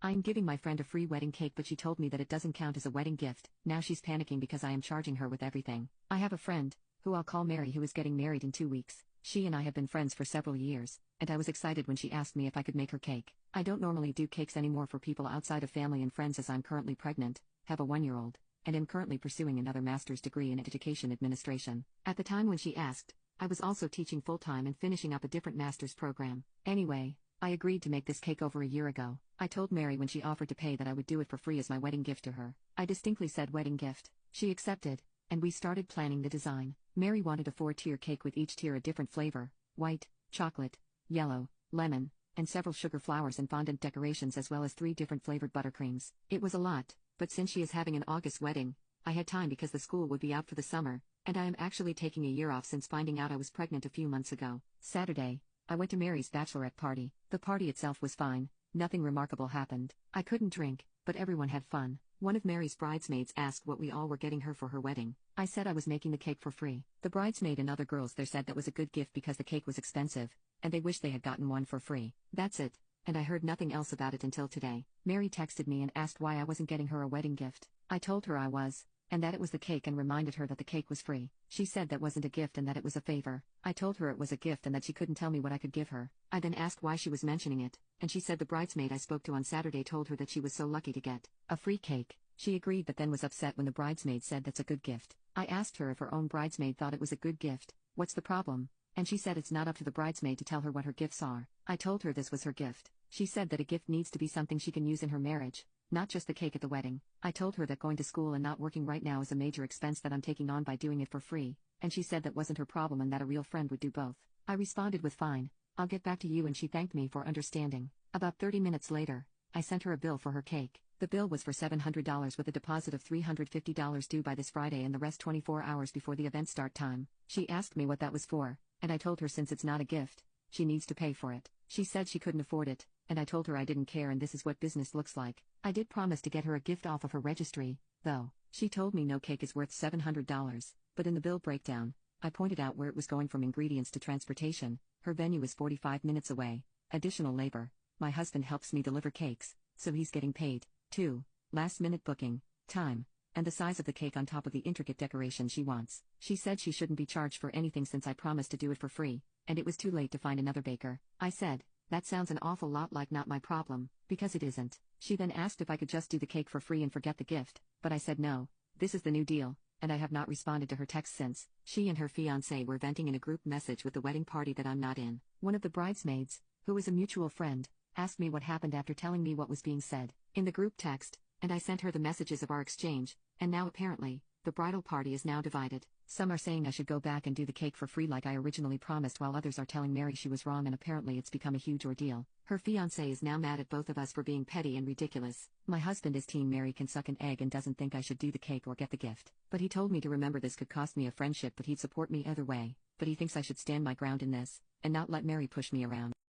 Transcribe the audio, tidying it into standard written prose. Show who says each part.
Speaker 1: I'm giving my friend a free wedding cake, but she told me that it doesn't count as a wedding gift. Now she's panicking because I am charging her with everything. I have a friend, who I'll call Mary, who is getting married in 2 weeks. She and I have been friends for several years, and I was excited when she asked me if I could make her cake. I don't normally do cakes anymore for people outside of family and friends, as I'm currently pregnant, have a 1-year-old, and am currently pursuing another master's degree in education administration. At the time when she asked, I was also teaching full-time and finishing up a different master's program. Anyway, I agreed to make this cake over a year ago. I told Mary when she offered to pay that I would do it for free as my wedding gift to her. I distinctly said wedding gift. She accepted, and we started planning the design. Mary wanted a 4-tier cake with each tier a different flavor: white, chocolate, yellow, lemon, and several sugar flowers and fondant decorations, as well as 3 different flavored buttercreams. It was a lot, but since she is having an August wedding, I had time because the school would be out for the summer, and I am actually taking a year off since finding out I was pregnant a few months ago. Saturday, I went to Mary's bachelorette party. The party itself was fine, nothing remarkable happened. I couldn't drink, but everyone had fun. One of Mary's bridesmaids asked what we all were getting her for her wedding. I said I was making the cake for free. The bridesmaid and other girls there said that was a good gift because the cake was expensive, and they wished they had gotten one for free. That's it, and I heard nothing else about it until today. Mary texted me and asked why I wasn't getting her a wedding gift. I told her I was, and that it was the cake, and reminded her that the cake was free. She said that wasn't a gift and that it was a favor. I told her it was a gift and that she couldn't tell me what I could give her. I then asked why she was mentioning it, and she said the bridesmaid I spoke to on Saturday told her that she was so lucky to get a free cake. She agreed but then was upset when the bridesmaid said that's a good gift. I asked her if her own bridesmaid thought it was a good gift. What's the problem? And she said it's not up to the bridesmaid to tell her what her gifts are. I told her this was her gift. She said that a gift needs to be something she can use in her marriage, not just the cake at the wedding. I told her that going to school and not working right now is a major expense that I'm taking on by doing it for free, and she said that wasn't her problem and that a real friend would do both. I responded with fine, I'll get back to you, and she thanked me for understanding. About 30 minutes later, I sent her a bill for her cake. The bill was for $700 with a deposit of $350 due by this Friday and the rest 24 hours before the event start time. She asked me what that was for, and I told her since it's not a gift, she needs to pay for it. She said she couldn't afford it, and I told her I didn't care and this is what business looks like. I did promise to get her a gift off of her registry, though. She told me no cake is worth $700, but in the bill breakdown, I pointed out where it was going from ingredients to transportation. Her venue is 45 minutes away, additional labor. My husband helps me deliver cakes, so he's getting paid, too. Last minute booking, time, and the size of the cake on top of the intricate decoration she wants. She said she shouldn't be charged for anything since I promised to do it for free, and it was too late to find another baker. I said, that sounds an awful lot like not my problem, because it isn't. She then asked if I could just do the cake for free and forget the gift, but I said no, this is the new deal, and I have not responded to her text since. She and her fiancé were venting in a group message with the wedding party that I'm not in. One of the bridesmaids, who is a mutual friend, asked me what happened after telling me what was being said in the group text, and I sent her the messages of our exchange, and now apparently, the bridal party is now divided. Some are saying I should go back and do the cake for free like I originally promised, while others are telling Mary she was wrong, and apparently it's become a huge ordeal. Her fiancé is now mad at both of us for being petty and ridiculous. My husband is team Mary can suck an egg and doesn't think I should do the cake or get the gift. But he told me to remember this could cost me a friendship, but he'd support me either way. But he thinks I should stand my ground in this, and not let Mary push me around.